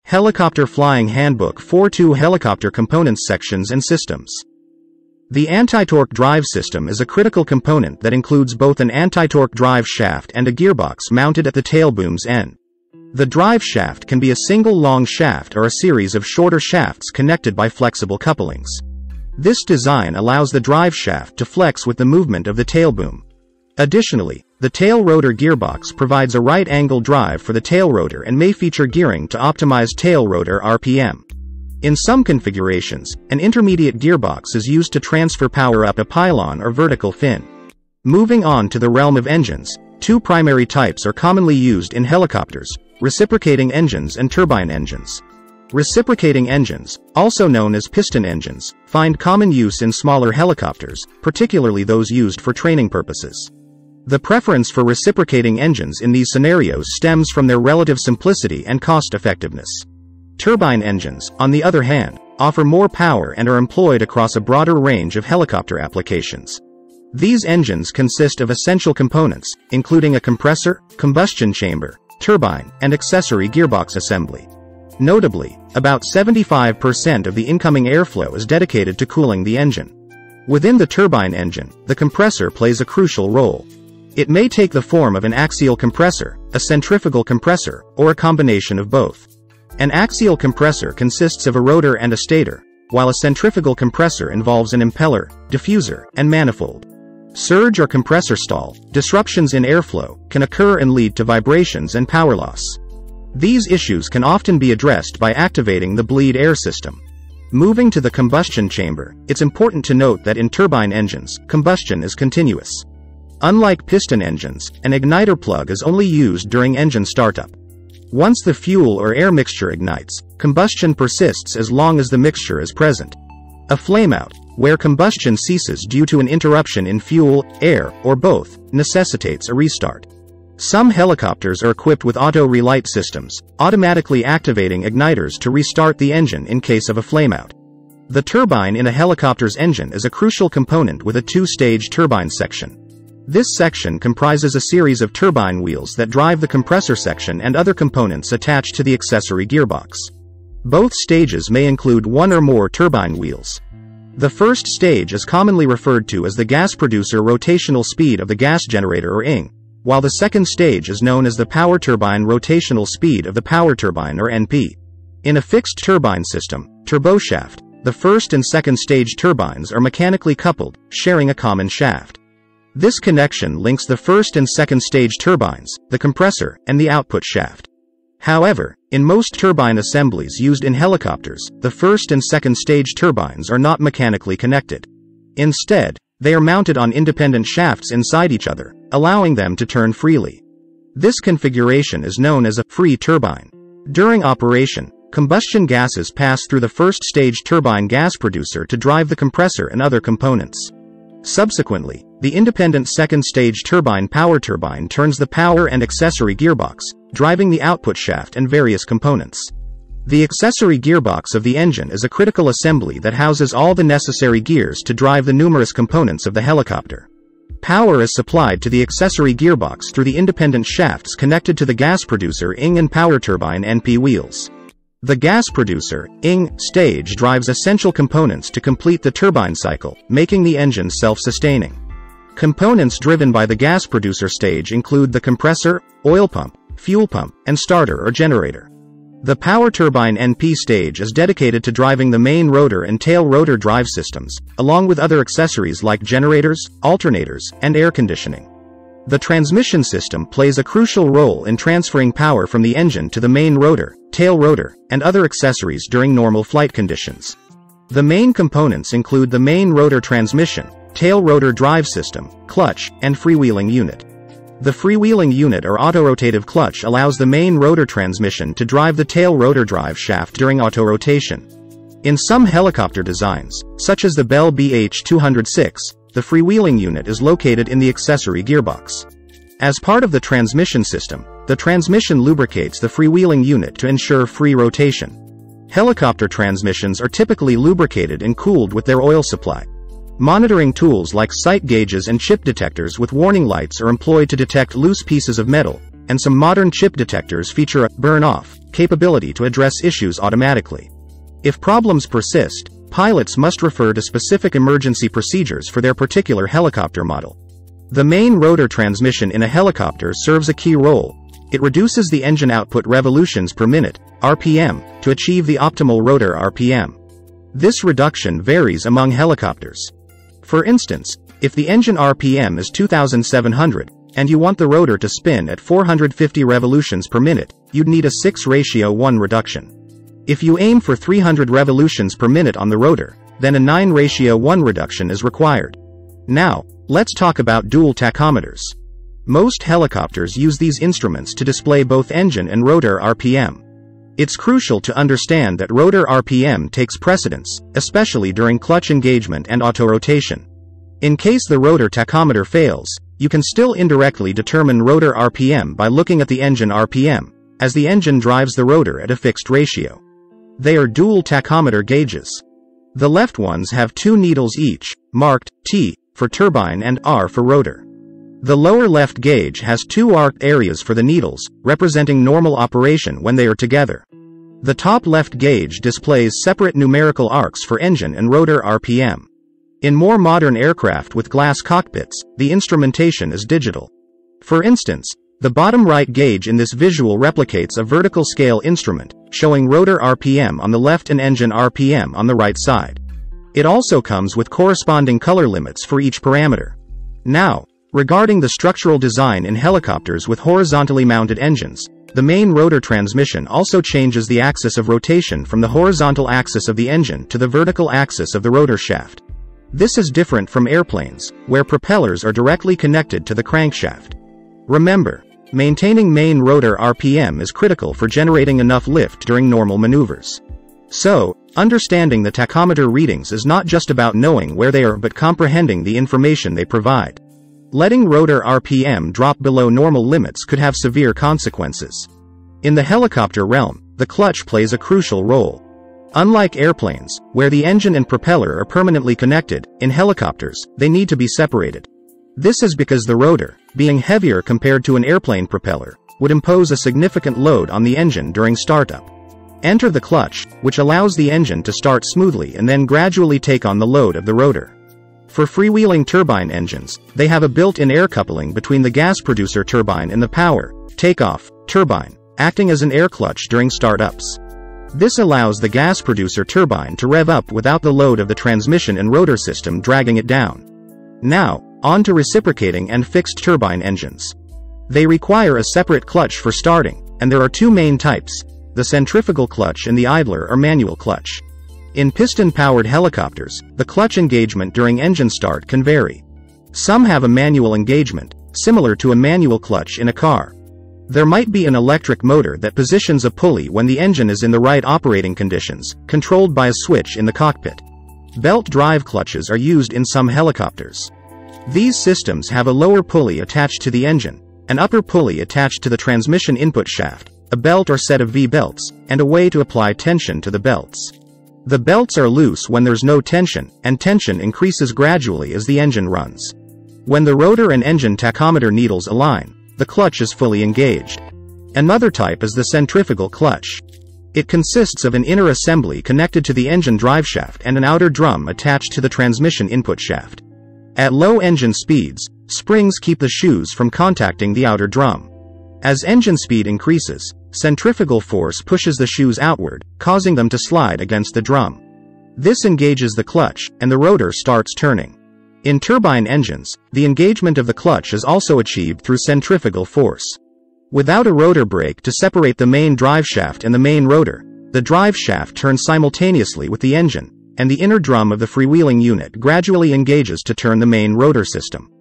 Helicopter Flying Handbook 4.2 Helicopter Components Sections and Systems. The anti-torque drive system is a critical component that includes both an anti-torque drive shaft and a gearbox mounted at the tail boom's end. The drive shaft can be a single long shaft or a series of shorter shafts connected by flexible couplings. This design allows the drive shaft to flex with the movement of the tail boom. Additionally, the tail rotor gearbox provides a right-angle drive for the tail rotor and may feature gearing to optimize tail rotor RPM. In some configurations, an intermediate gearbox is used to transfer power up a pylon or vertical fin. Moving on to the realm of engines, two primary types are commonly used in helicopters: reciprocating engines and turbine engines. Reciprocating engines, also known as piston engines, find common use in smaller helicopters, particularly those used for training purposes. The preference for reciprocating engines in these scenarios stems from their relative simplicity and cost-effectiveness. Turbine engines, on the other hand, offer more power and are employed across a broader range of helicopter applications. These engines consist of essential components, including a compressor, combustion chamber, turbine, and accessory gearbox assembly. Notably, about 75% of the incoming airflow is dedicated to cooling the engine. Within the turbine engine, the compressor plays a crucial role. It may take the form of an axial compressor, a centrifugal compressor, or a combination of both. An axial compressor consists of a rotor and a stator, while a centrifugal compressor involves an impeller, diffuser, and manifold. Surge or compressor stall, disruptions in airflow, can occur and lead to vibrations and power loss. These issues can often be addressed by activating the bleed air system. Moving to the combustion chamber, it's important to note that in turbine engines, combustion is continuous. Unlike piston engines, an igniter plug is only used during engine startup. Once the fuel or air mixture ignites, combustion persists as long as the mixture is present. A flameout, where combustion ceases due to an interruption in fuel, air, or both, necessitates a restart. Some helicopters are equipped with auto-relight systems, automatically activating igniters to restart the engine in case of a flameout. The turbine in a helicopter's engine is a crucial component with a two-stage turbine section. This section comprises a series of turbine wheels that drive the compressor section and other components attached to the accessory gearbox. Both stages may include one or more turbine wheels. The first stage is commonly referred to as the gas producer rotational speed of the gas generator or ING, while the second stage is known as the power turbine rotational speed of the power turbine or NP. In a fixed turbine system, turboshaft, the first and second stage turbines are mechanically coupled, sharing a common shaft. This connection links the first and second stage turbines, the compressor, and the output shaft. However, in most turbine assemblies used in helicopters, the first and second stage turbines are not mechanically connected. Instead, they are mounted on independent shafts inside each other, allowing them to turn freely. This configuration is known as a free turbine. During operation, combustion gases pass through the first stage turbine gas producer to drive the compressor and other components. Subsequently, the independent second stage turbine power turbine turns the power and accessory gearbox, driving the output shaft and various components. The accessory gearbox of the engine is a critical assembly that houses all the necessary gears to drive the numerous components of the helicopter. Power is supplied to the accessory gearbox through the independent shafts connected to the gas producer ING and power turbine NP wheels. The gas producer, ING, stage drives essential components to complete the turbine cycle, making the engine self-sustaining. Components driven by the gas producer stage include the compressor, oil pump, fuel pump, and starter or generator. The power turbine NP stage is dedicated to driving the main rotor and tail rotor drive systems, along with other accessories like generators, alternators, and air conditioning. The transmission system plays a crucial role in transferring power from the engine to the main rotor, tail rotor, and other accessories during normal flight conditions. The main components include the main rotor transmission, tail rotor drive system, clutch, and freewheeling unit. The freewheeling unit or autorotative clutch allows the main rotor transmission to drive the tail rotor drive shaft during autorotation. In some helicopter designs, such as the Bell BH-206, the freewheeling unit is located in the accessory gearbox. As part of the transmission system, the transmission lubricates the freewheeling unit to ensure free rotation. Helicopter transmissions are typically lubricated and cooled with their oil supply. Monitoring tools like sight gauges and chip detectors with warning lights are employed to detect loose pieces of metal, and some modern chip detectors feature a burn-off capability to address issues automatically. If problems persist, pilots must refer to specific emergency procedures for their particular helicopter model. The main rotor transmission in a helicopter serves a key role. It reduces the engine output revolutions per minute, RPM, to achieve the optimal rotor RPM. This reduction varies among helicopters. For instance, if the engine RPM is 2,700, and you want the rotor to spin at 450 revolutions per minute, you'd need a 6:1 reduction. If you aim for 300 revolutions per minute on the rotor, then a 9:1 reduction is required. Now, let's talk about dual tachometers. Most helicopters use these instruments to display both engine and rotor RPM. It's crucial to understand that rotor RPM takes precedence, especially during clutch engagement and autorotation. In case the rotor tachometer fails, you can still indirectly determine rotor RPM by looking at the engine RPM, as the engine drives the rotor at a fixed ratio. They are dual tachometer gauges. The left ones have two needles each, marked T for turbine and R for rotor. The lower left gauge has two arced areas for the needles, representing normal operation when they are together. The top left gauge displays separate numerical arcs for engine and rotor RPM. In more modern aircraft with glass cockpits, the instrumentation is digital. For instance, the bottom right gauge in this visual replicates a vertical scale instrument, showing rotor RPM on the left and engine RPM on the right side. It also comes with corresponding color limits for each parameter. Now, regarding the structural design in helicopters with horizontally mounted engines, the main rotor transmission also changes the axis of rotation from the horizontal axis of the engine to the vertical axis of the rotor shaft. This is different from airplanes, where propellers are directly connected to the crankshaft. Remember, maintaining main rotor RPM is critical for generating enough lift during normal maneuvers. So, understanding the tachometer readings is not just about knowing where they are but comprehending the information they provide. Letting rotor RPM drop below normal limits could have severe consequences. In the helicopter realm, the clutch plays a crucial role. Unlike airplanes, where the engine and propeller are permanently connected, in helicopters, they need to be separated. This is because the rotor, being heavier compared to an airplane propeller, would impose a significant load on the engine during startup. Enter the clutch, which allows the engine to start smoothly and then gradually take on the load of the rotor. For freewheeling turbine engines, they have a built-in air coupling between the gas producer turbine and the power, takeoff, turbine, acting as an air clutch during startups. This allows the gas producer turbine to rev up without the load of the transmission and rotor system dragging it down. Now, on to reciprocating and fixed turbine engines. They require a separate clutch for starting, and there are two main types, the centrifugal clutch and the idler or manual clutch. In piston-powered helicopters, the clutch engagement during engine start can vary. Some have a manual engagement, similar to a manual clutch in a car. There might be an electric motor that positions a pulley when the engine is in the right operating conditions, controlled by a switch in the cockpit. Belt drive clutches are used in some helicopters. These systems have a lower pulley attached to the engine, an upper pulley attached to the transmission input shaft, a belt or set of V-belts, and a way to apply tension to the belts. The belts are loose when there's no tension, and tension increases gradually as the engine runs. When the rotor and engine tachometer needles align, the clutch is fully engaged. Another type is the centrifugal clutch. It consists of an inner assembly connected to the engine driveshaft and an outer drum attached to the transmission input shaft. At low engine speeds, springs keep the shoes from contacting the outer drum. As engine speed increases, centrifugal force pushes the shoes outward, causing them to slide against the drum. This engages the clutch, and the rotor starts turning. In turbine engines, the engagement of the clutch is also achieved through centrifugal force. Without a rotor brake to separate the main driveshaft and the main rotor, the driveshaft turns simultaneously with the engine, and the inner drum of the freewheeling unit gradually engages to turn the main rotor system.